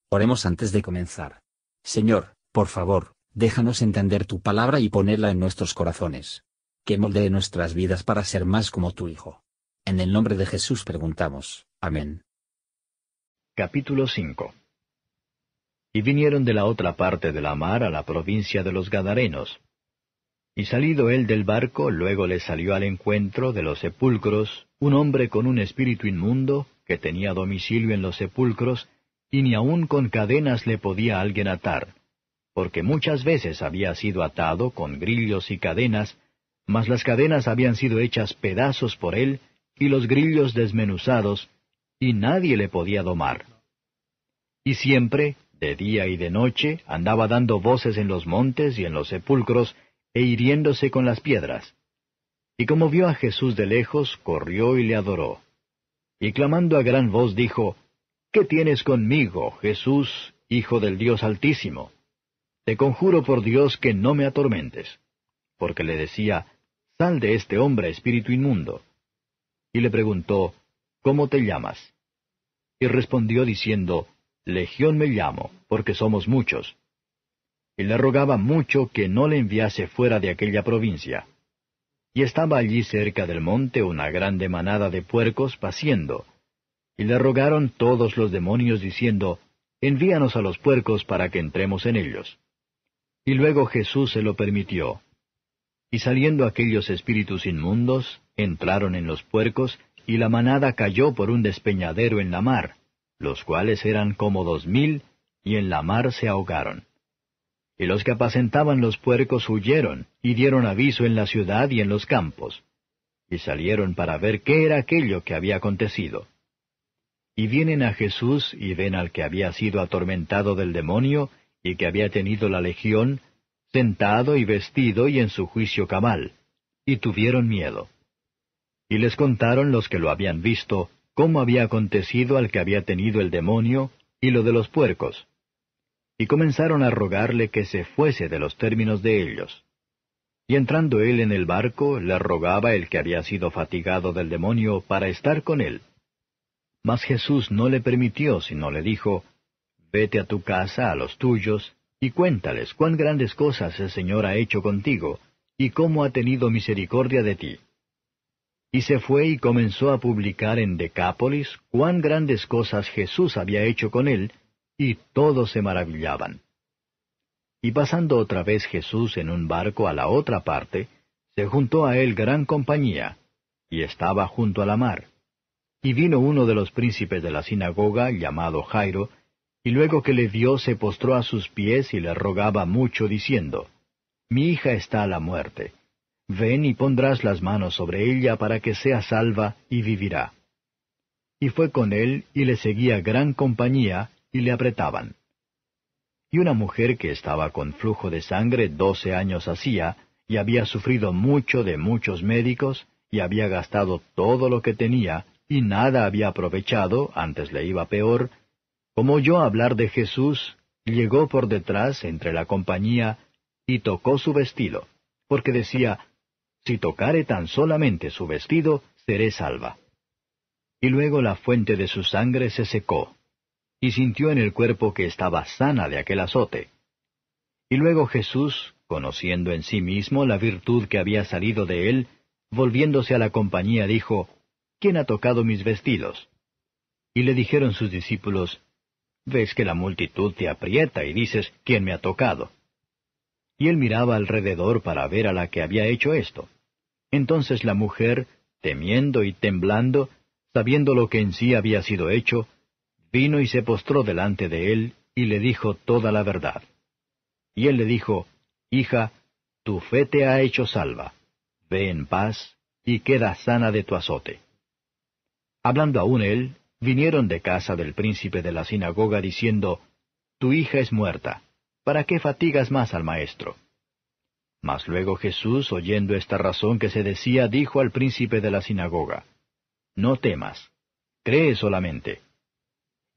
Oremos antes de comenzar. Señor, por favor, déjanos entender tu palabra y ponerla en nuestros corazones. Que moldee nuestras vidas para ser más como tu Hijo. En el nombre de Jesús preguntamos. Amén. Capítulo 5. Y vinieron de la otra parte de la mar a la provincia de los Gadarenos. Y salido él del barco, luego le salió al encuentro de los sepulcros un hombre con un espíritu inmundo, que tenía domicilio en los sepulcros, y ni aun con cadenas le podía alguien atar, porque muchas veces había sido atado con grillos y cadenas, mas las cadenas habían sido hechas pedazos por él, y los grillos desmenuzados, y nadie le podía domar. Y siempre, de día y de noche, andaba dando voces en los montes y en los sepulcros, e hiriéndose con las piedras. Y como vio a Jesús de lejos, corrió y le adoró. Y clamando a gran voz dijo, ¿Qué tienes conmigo, Jesús, Hijo del Dios Altísimo? Te conjuro por Dios que no me atormentes. Porque le decía, Sal de este hombre, espíritu inmundo. Y le preguntó, ¿Cómo te llamas? Y respondió diciendo, Legión me llamo, porque somos muchos. Y le rogaba mucho que no le enviase fuera de aquella provincia. Y estaba allí cerca del monte una grande manada de puercos paciendo. Y le rogaron todos los demonios diciendo, Envíanos a los puercos para que entremos en ellos. Y luego Jesús se lo permitió. Y saliendo aquellos espíritus inmundos, entraron en los puercos, y la manada cayó por un despeñadero en la mar, los cuales eran como 2000, y en la mar se ahogaron. Y los que apacentaban los puercos huyeron, y dieron aviso en la ciudad y en los campos. Y salieron para ver qué era aquello que había acontecido. Y vienen a Jesús, y ven al que había sido atormentado del demonio, y que había tenido la legión, sentado y vestido y en su juicio cabal, y tuvieron miedo. Y les contaron los que lo habían visto, cómo había acontecido al que había tenido el demonio, y lo de los puercos. Y comenzaron a rogarle que se fuese de los términos de ellos. Y entrando él en el barco, le rogaba el que había sido fatigado del demonio para estar con él. Mas Jesús no le permitió, sino le dijo, Vete a tu casa, a los tuyos, y cuéntales cuán grandes cosas el Señor ha hecho contigo, y cómo ha tenido misericordia de ti. Y se fue y comenzó a publicar en Decápolis cuán grandes cosas Jesús había hecho con él, y todos se maravillaban. Y pasando otra vez Jesús en un barco a la otra parte, se juntó a él gran compañía, y estaba junto a la mar. Y vino uno de los príncipes de la sinagoga, llamado Jairo, y luego que le vio se postró a sus pies y le rogaba mucho, diciendo, Mi hija está a la muerte. Ven y pondrás las manos sobre ella para que sea salva y vivirá. Y fue con él, y le seguía gran compañía, y le apretaban. Y una mujer que estaba con flujo de sangre 12 años hacía, y había sufrido mucho de muchos médicos, y había gastado todo lo que tenía, y nada había aprovechado, antes le iba peor, como oyó hablar de Jesús, llegó por detrás entre la compañía, y tocó su vestido, porque decía, Si tocare tan solamente su vestido, seré salva. Y luego la fuente de su sangre se secó, y sintió en el cuerpo que estaba sana de aquel azote. Y luego Jesús, conociendo en sí mismo la virtud que había salido de él, volviéndose a la compañía, dijo, ¿Quién ha tocado mis vestidos? Y le dijeron sus discípulos, Ves que la multitud te aprieta y dices, ¿quién me ha tocado? Y él miraba alrededor para ver a la que había hecho esto. Entonces la mujer, temiendo y temblando, sabiendo lo que en sí había sido hecho, vino y se postró delante de él, y le dijo toda la verdad. Y él le dijo, Hija, tu fe te ha hecho salva. Ve en paz, y queda sana de tu azote. Hablando aún él, vinieron de casa del príncipe de la sinagoga diciendo, Tu hija es muerta, ¿para qué fatigas más al maestro? Mas luego Jesús, oyendo esta razón que se decía, dijo al príncipe de la sinagoga, No temas, cree solamente.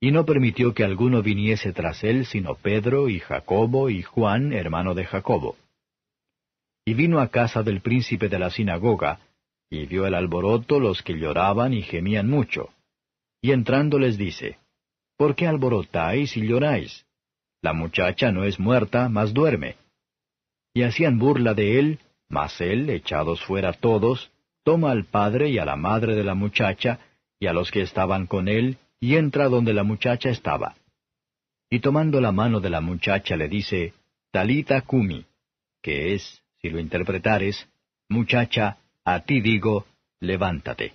Y no permitió que alguno viniese tras él, sino Pedro y Jacobo y Juan, hermano de Jacobo. Y vino a casa del príncipe de la sinagoga, y vio el alboroto, los que lloraban y gemían mucho. Y entrando les dice, ¿por qué alborotáis y lloráis? La muchacha no es muerta, mas duerme. Y hacían burla de él, mas él, echados fuera todos, toma al padre y a la madre de la muchacha, y a los que estaban con él, y entra donde la muchacha estaba. Y tomando la mano de la muchacha le dice, Talita cumi, que es, si lo interpretares, muchacha, a ti digo, levántate.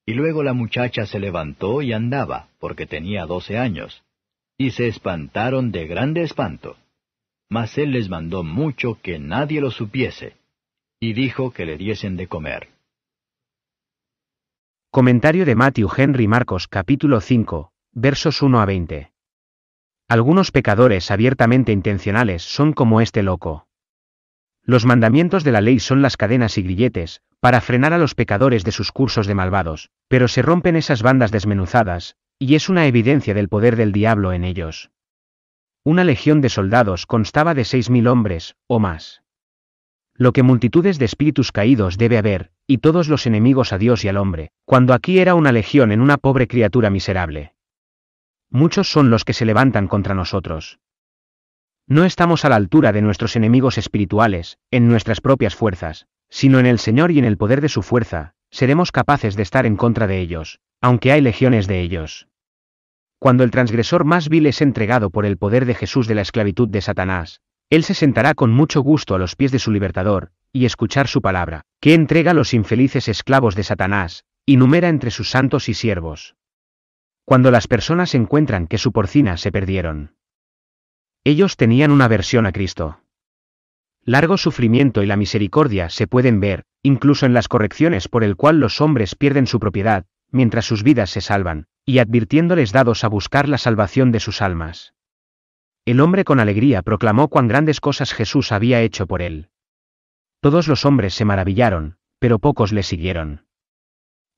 Y luego la muchacha se levantó y andaba, porque tenía 12 años. Y se espantaron de grande espanto. Mas él les mandó mucho que nadie lo supiese, y dijo que le diesen de comer. Comentario de Matthew Henry Marcos capítulo 5, versos 1 a 20. Algunos pecadores abiertamente intencionales son como este loco. Los mandamientos de la ley son las cadenas y grilletes, para frenar a los pecadores de sus cursos de malvados, pero se rompen esas bandas desmenuzadas, y es una evidencia del poder del diablo en ellos. Una legión de soldados constaba de 6.000 hombres, o más. Lo que multitudes de espíritus caídos debe haber, y todos los enemigos a Dios y al hombre, cuando aquí era una legión en una pobre criatura miserable. Muchos son los que se levantan contra nosotros. No estamos a la altura de nuestros enemigos espirituales, en nuestras propias fuerzas, sino en el Señor y en el poder de su fuerza, seremos capaces de estar en contra de ellos, aunque hay legiones de ellos. Cuando el transgresor más vil es entregado por el poder de Jesús de la esclavitud de Satanás, él se sentará con mucho gusto a los pies de su libertador, y escuchar su palabra, que entrega a los infelices esclavos de Satanás, y numera entre sus santos y siervos. Cuando las personas encuentran que su porcina se perdieron, ellos tenían una aversión a Cristo. Largo sufrimiento y la misericordia se pueden ver, incluso en las correcciones por el cual los hombres pierden su propiedad, mientras sus vidas se salvan, y advirtiéndoles dados a buscar la salvación de sus almas. El hombre con alegría proclamó cuán grandes cosas Jesús había hecho por él. Todos los hombres se maravillaron, pero pocos le siguieron.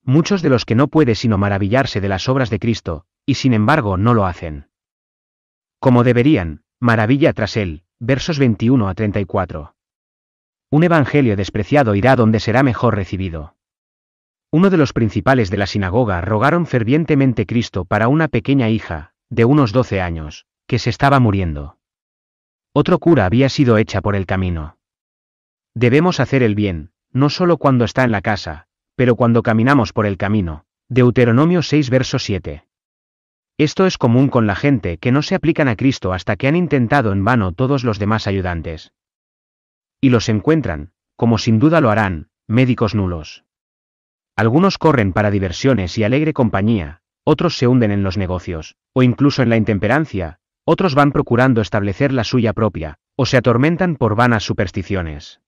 Muchos de los que no puede sino maravillarse de las obras de Cristo, y sin embargo no lo hacen. Como deberían, maravilla tras él, versos 21 a 34. Un evangelio despreciado irá donde será mejor recibido. Uno de los principales de la sinagoga rogaron fervientemente Cristo para una pequeña hija, de unos 12 años, que se estaba muriendo. Otro cura había sido hecha por el camino. Debemos hacer el bien, no solo cuando está en la casa, pero cuando caminamos por el camino. Deuteronomio 6 verso 7. Esto es común con la gente que no se aplican a Cristo hasta que han intentado en vano todos los demás ayudantes. Y los encuentran, como sin duda lo harán, médicos nulos. Algunos corren para diversiones y alegre compañía, otros se hunden en los negocios, o incluso en la intemperancia, otros van procurando establecer la suya propia, o se atormentan por vanas supersticiones.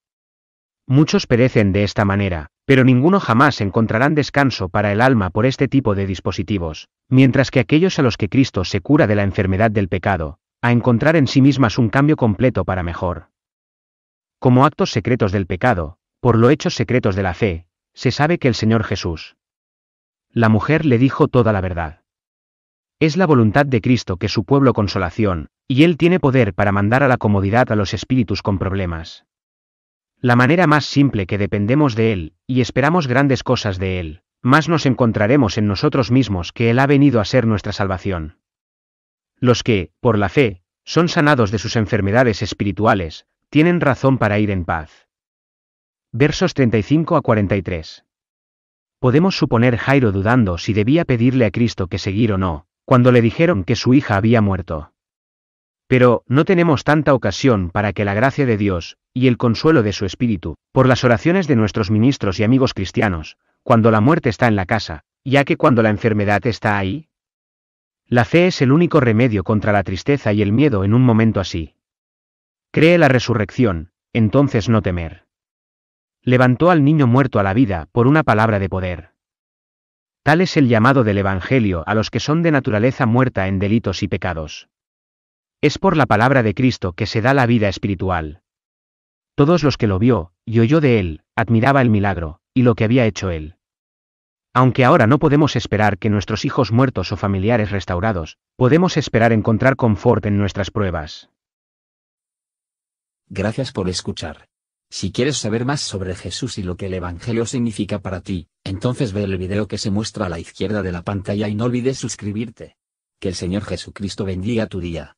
Muchos perecen de esta manera, pero ninguno jamás encontrarán descanso para el alma por este tipo de dispositivos, mientras que aquellos a los que Cristo se cura de la enfermedad del pecado, a encontrar en sí mismas un cambio completo para mejor. Como actos secretos del pecado, por los hechos secretos de la fe, se sabe que el Señor Jesús. La mujer le dijo toda la verdad. Es la voluntad de Cristo que su pueblo consolación, y Él tiene poder para mandar a la comodidad a los espíritus con problemas. La manera más simple que dependemos de Él, y esperamos grandes cosas de Él, más nos encontraremos en nosotros mismos que Él ha venido a ser nuestra salvación. Los que, por la fe, son sanados de sus enfermedades espirituales, tienen razón para ir en paz. Versos 35 a 43. Podemos suponer Jairo dudando si debía pedirle a Cristo que seguir o no, cuando le dijeron que su hija había muerto. Pero, no tenemos tanta ocasión para que la gracia de Dios, y el consuelo de su Espíritu, por las oraciones de nuestros ministros y amigos cristianos, cuando la muerte está en la casa, ya que cuando la enfermedad está ahí. La fe es el único remedio contra la tristeza y el miedo en un momento así. Cree la resurrección, entonces no temer. Levantó al niño muerto a la vida por una palabra de poder. Tal es el llamado del Evangelio a los que son de naturaleza muerta en delitos y pecados. Es por la palabra de Cristo que se da la vida espiritual. Todos los que lo vio, y oyó de él, admiraba el milagro, y lo que había hecho él. Aunque ahora no podemos esperar que nuestros hijos muertos o familiares restaurados, podemos esperar encontrar confort en nuestras pruebas. Gracias por escuchar. Si quieres saber más sobre Jesús y lo que el Evangelio significa para ti, entonces ve el video que se muestra a la izquierda de la pantalla y no olvides suscribirte. Que el Señor Jesucristo bendiga tu día.